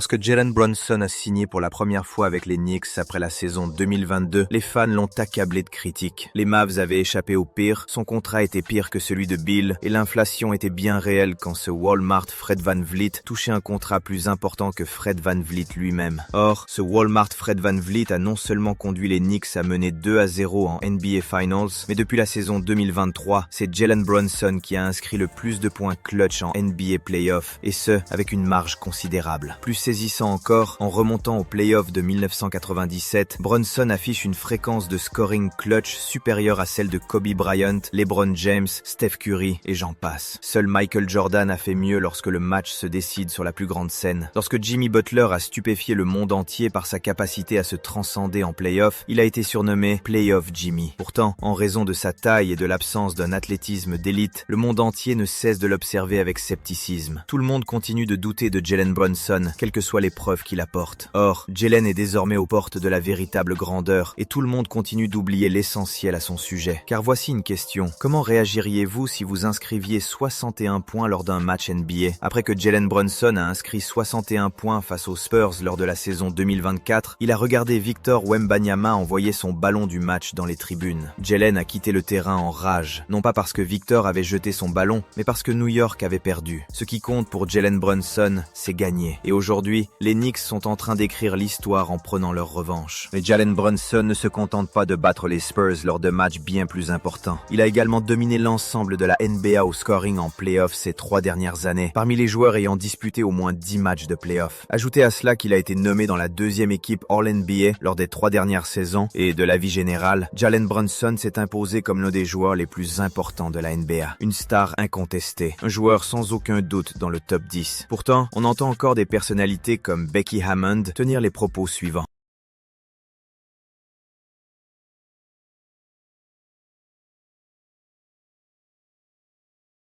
Lorsque Jalen Brunson a signé pour la première fois avec les Knicks après la saison 2022, les fans l'ont accablé de critiques. Les Mavs avaient échappé au pire, son contrat était pire que celui de Bill, et l'inflation était bien réelle quand ce Walmart Fred VanVleet touchait un contrat plus important que Fred VanVleet lui-même. Or, ce Walmart Fred VanVleet a non seulement conduit les Knicks à mener 2-0 en NBA Finals, mais depuis la saison 2023, c'est Jalen Brunson qui a inscrit le plus de points clutch en NBA Playoffs, et ce, avec une marge considérable. Plus saisissant encore, en remontant aux playoffs de 1997, Brunson affiche une fréquence de scoring clutch supérieure à celle de Kobe Bryant, LeBron James, Steph Curry et j'en passe. Seul Michael Jordan a fait mieux lorsque le match se décide sur la plus grande scène. Lorsque Jimmy Butler a stupéfié le monde entier par sa capacité à se transcender en playoffs, il a été surnommé Playoff Jimmy. Pourtant, en raison de sa taille et de l'absence d'un athlétisme d'élite, le monde entier ne cesse de l'observer avec scepticisme. Tout le monde continue de douter de Jalen Brunson, quelles que soient les preuves qu'il apporte. Or, Jalen est désormais aux portes de la véritable grandeur et tout le monde continue d'oublier l'essentiel à son sujet. Car voici une question. Comment réagiriez-vous si vous inscriviez 61 points lors d'un match NBA? Après que Jalen Brunson a inscrit 61 points face aux Spurs lors de la saison 2024, il a regardé Victor Wembanyama envoyer son ballon du match dans les tribunes. Jalen a quitté le terrain en rage, non pas parce que Victor avait jeté son ballon, mais parce que New York avait perdu. Ce qui compte pour Jalen Brunson, c'est gagner. Et aujourd'hui, les Knicks sont en train d'écrire l'histoire en prenant leur revanche. Mais Jalen Brunson ne se contente pas de battre les Spurs lors de matchs bien plus importants. Il a également dominé l'ensemble de la NBA au scoring en playoffs ces 3 dernières années, parmi les joueurs ayant disputé au moins 10 matchs de playoffs. Ajoutez à cela qu'il a été nommé dans la 2e équipe All-NBA lors des 3 dernières saisons, et de l'avis général, Jalen Brunson s'est imposé comme l'un des joueurs les plus importants de la NBA. Une star incontestée, un joueur sans aucun doute dans le top 10. Pourtant, on entend encore des personnalités comme Becky Hammond tenir les propos suivants.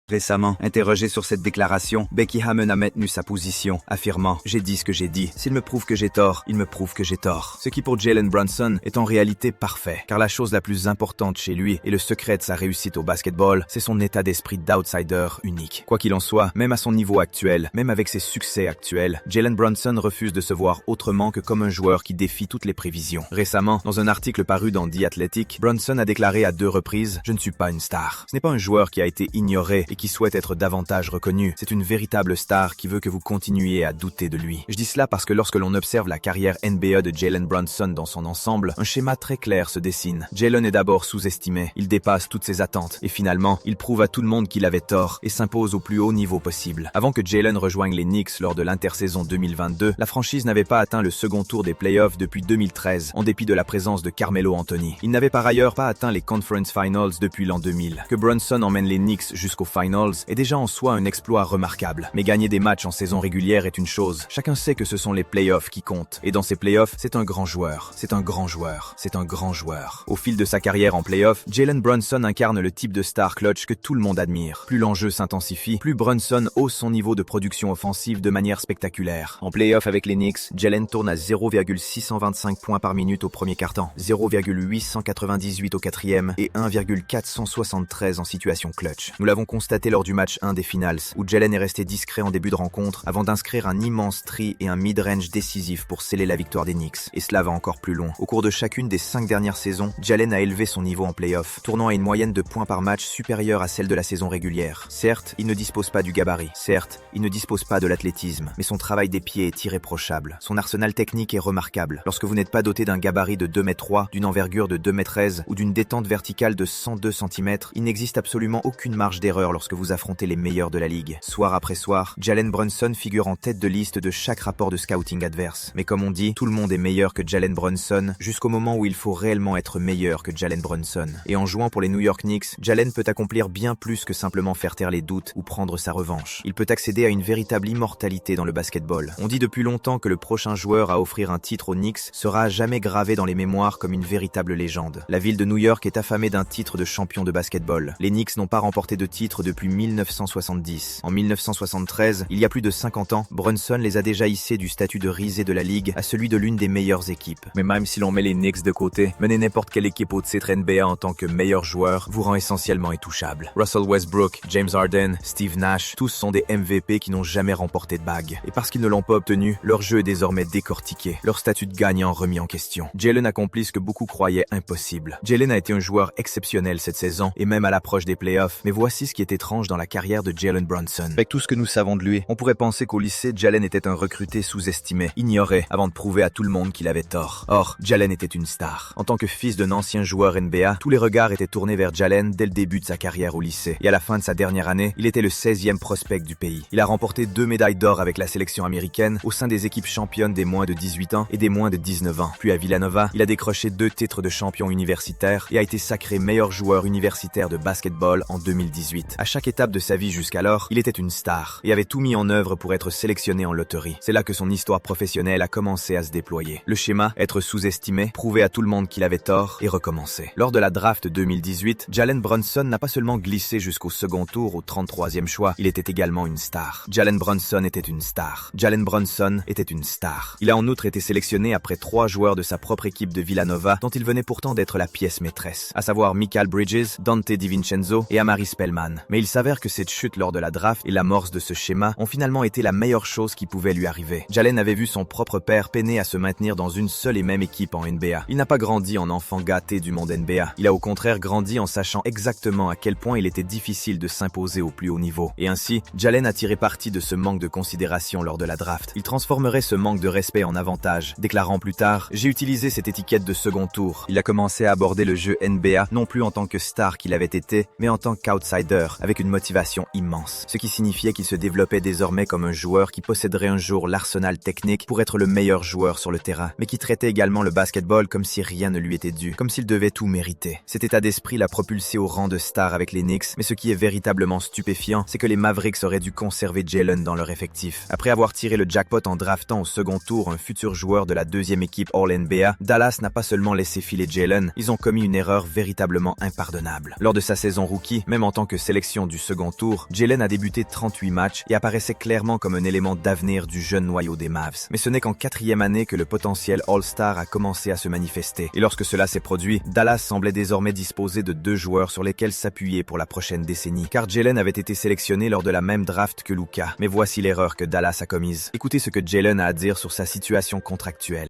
Récemment, interrogée sur cette déclaration, Becky Hammon a maintenu sa position, affirmant « J'ai dit ce que j'ai dit. S'il me prouve que j'ai tort, il me prouve que j'ai tort. » Ce qui pour Jalen Brunson est en réalité parfait, car la chose la plus importante chez lui et le secret de sa réussite au basketball, c'est son état d'esprit d'outsider unique. Quoi qu'il en soit, même à son niveau actuel, même avec ses succès actuels, Jalen Brunson refuse de se voir autrement que comme un joueur qui défie toutes les prévisions. Récemment, dans un article paru dans The Athletic, Brunson a déclaré à 2 reprises « Je ne suis pas une star. » Ce n'est pas un joueur qui a été ignoré et qui souhaite être davantage reconnu. C'est une véritable star qui veut que vous continuiez à douter de lui. Je dis cela parce que lorsque l'on observe la carrière NBA de Jalen Brunson dans son ensemble, un schéma très clair se dessine. Jalen est d'abord sous-estimé, il dépasse toutes ses attentes, et finalement, il prouve à tout le monde qu'il avait tort et s'impose au plus haut niveau possible. Avant que Jalen rejoigne les Knicks lors de l'intersaison 2022, la franchise n'avait pas atteint le second tour des playoffs depuis 2013, en dépit de la présence de Carmelo Anthony. Il n'avait par ailleurs pas atteint les Conference Finals depuis l'an 2000. Que Brunson emmène les Knicks jusqu'aux Finals est déjà en soi un exploit remarquable. Mais gagner des matchs en saison régulière est une chose. Chacun sait que ce sont les playoffs qui comptent. Et dans ces playoffs, c'est un grand joueur. C'est un grand joueur. C'est un grand joueur. Au fil de sa carrière en playoffs, Jalen Brunson incarne le type de star clutch que tout le monde admire. Plus l'enjeu s'intensifie, plus Brunson hausse son niveau de production offensive de manière spectaculaire. En playoffs avec les Knicks, Jalen tourne à 0,625 points par minute au premier quart-temps, 0,898 au quatrième et 1,473 en situation clutch. Nous l'avons constaté lors du match 1 des Finals, où Jalen est resté discret en début de rencontre avant d'inscrire un immense tri et un mid-range décisif pour sceller la victoire des Knicks. Et cela va encore plus loin. Au cours de chacune des 5 dernières saisons, Jalen a élevé son niveau en playoff, tournant à une moyenne de points par match supérieure à celle de la saison régulière. Certes, il ne dispose pas du gabarit. Certes, il ne dispose pas de l'athlétisme. Mais son travail des pieds est irréprochable. Son arsenal technique est remarquable. Lorsque vous n'êtes pas doté d'un gabarit de 2,3 m, d'une envergure de 2,13 m ou d'une détente verticale de 102 cm, il n'existe absolument aucune marge d'erreur lorsque vous affrontez les meilleurs de la ligue. Soir après soir, Jalen Brunson figure en tête de liste de chaque rapport de scouting adverse. Mais comme on dit, tout le monde est meilleur que Jalen Brunson jusqu'au moment où il faut réellement être meilleur que Jalen Brunson. Et en jouant pour les New York Knicks, Jalen peut accomplir bien plus que simplement faire taire les doutes ou prendre sa revanche. Il peut accéder à une véritable immortalité dans le basketball. On dit depuis longtemps que le prochain joueur à offrir un titre aux Knicks sera à jamais gravé dans les mémoires comme une véritable légende. La ville de New York est affamée d'un titre de champion de basketball. Les Knicks n'ont pas remporté de titre depuis depuis 1970. En 1973, il y a plus de 50 ans, Brunson les a déjà hissés du statut de risée de la Ligue à celui de l'une des meilleures équipes. Mais même si l'on met les Knicks de côté, mener n'importe quelle équipe au titre NBA en tant que meilleur joueur vous rend essentiellement intouchable. Russell Westbrook, James Harden, Steve Nash, tous sont des MVP qui n'ont jamais remporté de bague. Et parce qu'ils ne l'ont pas obtenu, leur jeu est désormais décortiqué, leur statut de gagnant remis en question. Jalen accomplit ce que beaucoup croyaient impossible. Jalen a été un joueur exceptionnel cette saison, et même à l'approche des playoffs, mais voici ce qui est étrange dans la carrière de Jalen Brunson. Avec tout ce que nous savons de lui, on pourrait penser qu'au lycée, Jalen était un recruté sous-estimé, ignoré, avant de prouver à tout le monde qu'il avait tort. Or, Jalen était une star. En tant que fils d'un ancien joueur NBA, tous les regards étaient tournés vers Jalen dès le début de sa carrière au lycée. Et à la fin de sa dernière année, il était le 16e prospect du pays. Il a remporté 2 médailles d'or avec la sélection américaine au sein des équipes championnes des moins de 18 ans et des moins de 19 ans. Puis à Villanova, il a décroché 2 titres de champion universitaire et a été sacré meilleur joueur universitaire de basketball en 2018. À chaque étape de sa vie jusqu'alors, il était une star et avait tout mis en œuvre pour être sélectionné en loterie. C'est là que son histoire professionnelle a commencé à se déployer. Le schéma, être sous-estimé, prouver à tout le monde qu'il avait tort et recommencer. Lors de la draft 2018, Jalen Brunson n'a pas seulement glissé jusqu'au second tour au 33e choix, il était également une star. Jalen Brunson était une star. Jalen Brunson était une star. Il a en outre été sélectionné après 3 joueurs de sa propre équipe de Villanova dont il venait pourtant d'être la pièce maîtresse, à savoir Mikal Bridges, Dante DiVincenzo et Amari Spellman. Mais il s'avère que cette chute lors de la draft et l'amorce de ce schéma ont finalement été la meilleure chose qui pouvait lui arriver. Jalen avait vu son propre père peiner à se maintenir dans une seule et même équipe en NBA. Il n'a pas grandi en enfant gâté du monde NBA. Il a au contraire grandi en sachant exactement à quel point il était difficile de s'imposer au plus haut niveau. Et ainsi, Jalen a tiré parti de ce manque de considération lors de la draft. Il transformerait ce manque de respect en avantage, déclarant plus tard « J'ai utilisé cette étiquette de second tour ». Il a commencé à aborder le jeu NBA non plus en tant que star qu'il avait été, mais en tant qu'outsider, avec une motivation immense. Ce qui signifiait qu'il se développait désormais comme un joueur qui posséderait un jour l'arsenal technique pour être le meilleur joueur sur le terrain, mais qui traitait également le basketball comme si rien ne lui était dû, comme s'il devait tout mériter. Cet état d'esprit l'a propulsé au rang de star avec les Knicks, mais ce qui est véritablement stupéfiant, c'est que les Mavericks auraient dû conserver Jalen dans leur effectif. Après avoir tiré le jackpot en draftant au second tour un futur joueur de la deuxième équipe All-NBA, Dallas n'a pas seulement laissé filer Jalen, ils ont commis une erreur véritablement impardonnable. Lors de sa saison rookie, même en tant que sélection du second tour, Jalen a débuté 38 matchs et apparaissait clairement comme un élément d'avenir du jeune noyau des Mavs. Mais ce n'est qu'en 4e année que le potentiel All-Star a commencé à se manifester. Et lorsque cela s'est produit, Dallas semblait désormais disposer de 2 joueurs sur lesquels s'appuyer pour la prochaine décennie. Car Jalen avait été sélectionné lors de la même draft que Luka. Mais voici l'erreur que Dallas a commise. Écoutez ce que Jalen a à dire sur sa situation contractuelle.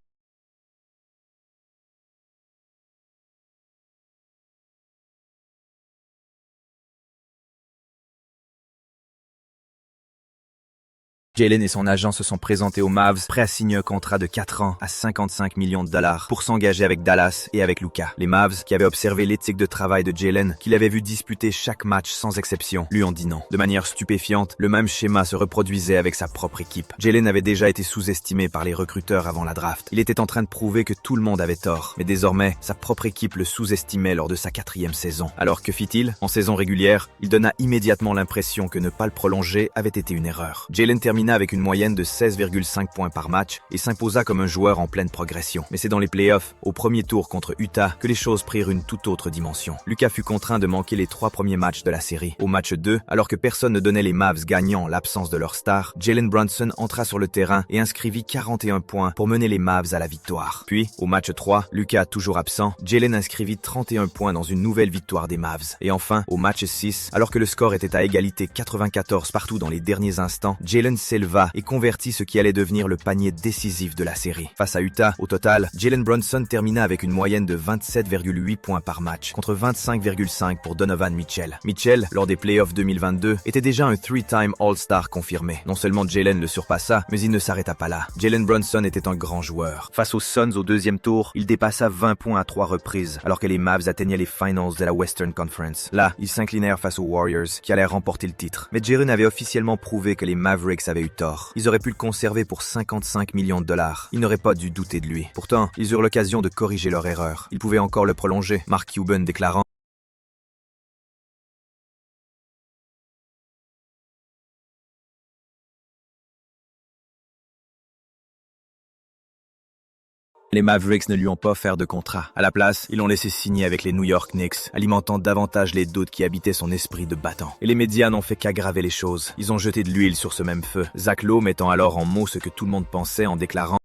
Jalen et son agent se sont présentés aux Mavs, prêts à signer un contrat de 4 ans à 55 millions de dollars pour s'engager avec Dallas et avec Luka. Les Mavs, qui avaient observé l'éthique de travail de Jalen, qu'il avait vu disputer chaque match sans exception, lui ont dit non. De manière stupéfiante, le même schéma se reproduisait avec sa propre équipe. Jalen avait déjà été sous-estimé par les recruteurs avant la draft. Il était en train de prouver que tout le monde avait tort. Mais désormais, sa propre équipe le sous-estimait lors de sa 4e saison. Alors que fit-il? En saison régulière, il donna immédiatement l'impression que ne pas le prolonger avait été une erreur. Jalen termina avec une moyenne de 16,5 points par match et s'imposa comme un joueur en pleine progression. Mais c'est dans les playoffs, au premier tour contre Utah, que les choses prirent une toute autre dimension. Luka fut contraint de manquer les 3 premiers matchs de la série. Au match 2, alors que personne ne donnait les Mavs gagnants en l'absence de leur star, Jalen Brunson entra sur le terrain et inscrivit 41 points pour mener les Mavs à la victoire. Puis, au match 3, Luka toujours absent, Jalen inscrivit 31 points dans une nouvelle victoire des Mavs. Et enfin, au match 6, alors que le score était à égalité 94 partout dans les derniers instants, Jalen s'éleva et convertit ce qui allait devenir le panier décisif de la série. Face à Utah, au total, Jalen Brunson termina avec une moyenne de 27,8 points par match, contre 25,5 pour Donovan Mitchell. Mitchell, lors des playoffs 2022, était déjà un 3-time All-Star confirmé. Non seulement Jalen le surpassa, mais il ne s'arrêta pas là. Jalen Brunson était un grand joueur. Face aux Suns au 2e tour, il dépassa 20 points à 3 reprises, alors que les Mavs atteignaient les finals de la Western Conference. Là, ils s'inclinèrent face aux Warriors, qui allaient remporter le titre. Mais Jalen avait officiellement prouvé que les Mavericks avaient eu tort. Ils auraient pu le conserver pour 55 millions de dollars. Ils n'auraient pas dû douter de lui. Pourtant, ils eurent l'occasion de corriger leur erreur. Ils pouvaient encore le prolonger, Mark Cuban déclarant Les Mavericks ne lui ont pas offert de contrat. À la place, ils l'ont laissé signer avec les New York Knicks, alimentant davantage les doutes qui habitaient son esprit de battant. Et les médias n'ont fait qu'aggraver les choses. Ils ont jeté de l'huile sur ce même feu. Zach Lowe mettant alors en mots ce que tout le monde pensait en déclarant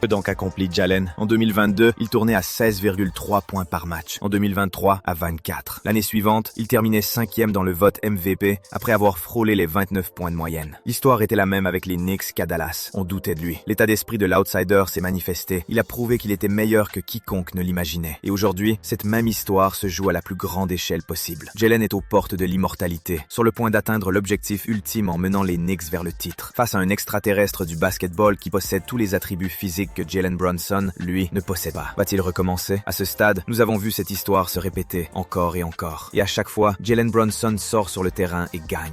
donc accompli Jalen. En 2022, il tournait à 16,3 points par match. En 2023, à 24. L'année suivante, il terminait 5e dans le vote MVP après avoir frôlé les 29 points de moyenne. L'histoire était la même avec les Knicks qu'à Dallas. On doutait de lui. L'état d'esprit de l'outsider s'est manifesté. Il a prouvé qu'il était meilleur que quiconque ne l'imaginait. Et aujourd'hui, cette même histoire se joue à la plus grande échelle possible. Jalen est aux portes de l'immortalité, sur le point d'atteindre l'objectif ultime en menant les Knicks vers le titre. Face à un extraterrestre du basketball qui possède tous les attributs physiques que Jalen Brunson, lui, ne possède pas. Va-t-il recommencer? À ce stade, nous avons vu cette histoire se répéter encore et encore. Et à chaque fois, Jalen Brunson sort sur le terrain et gagne.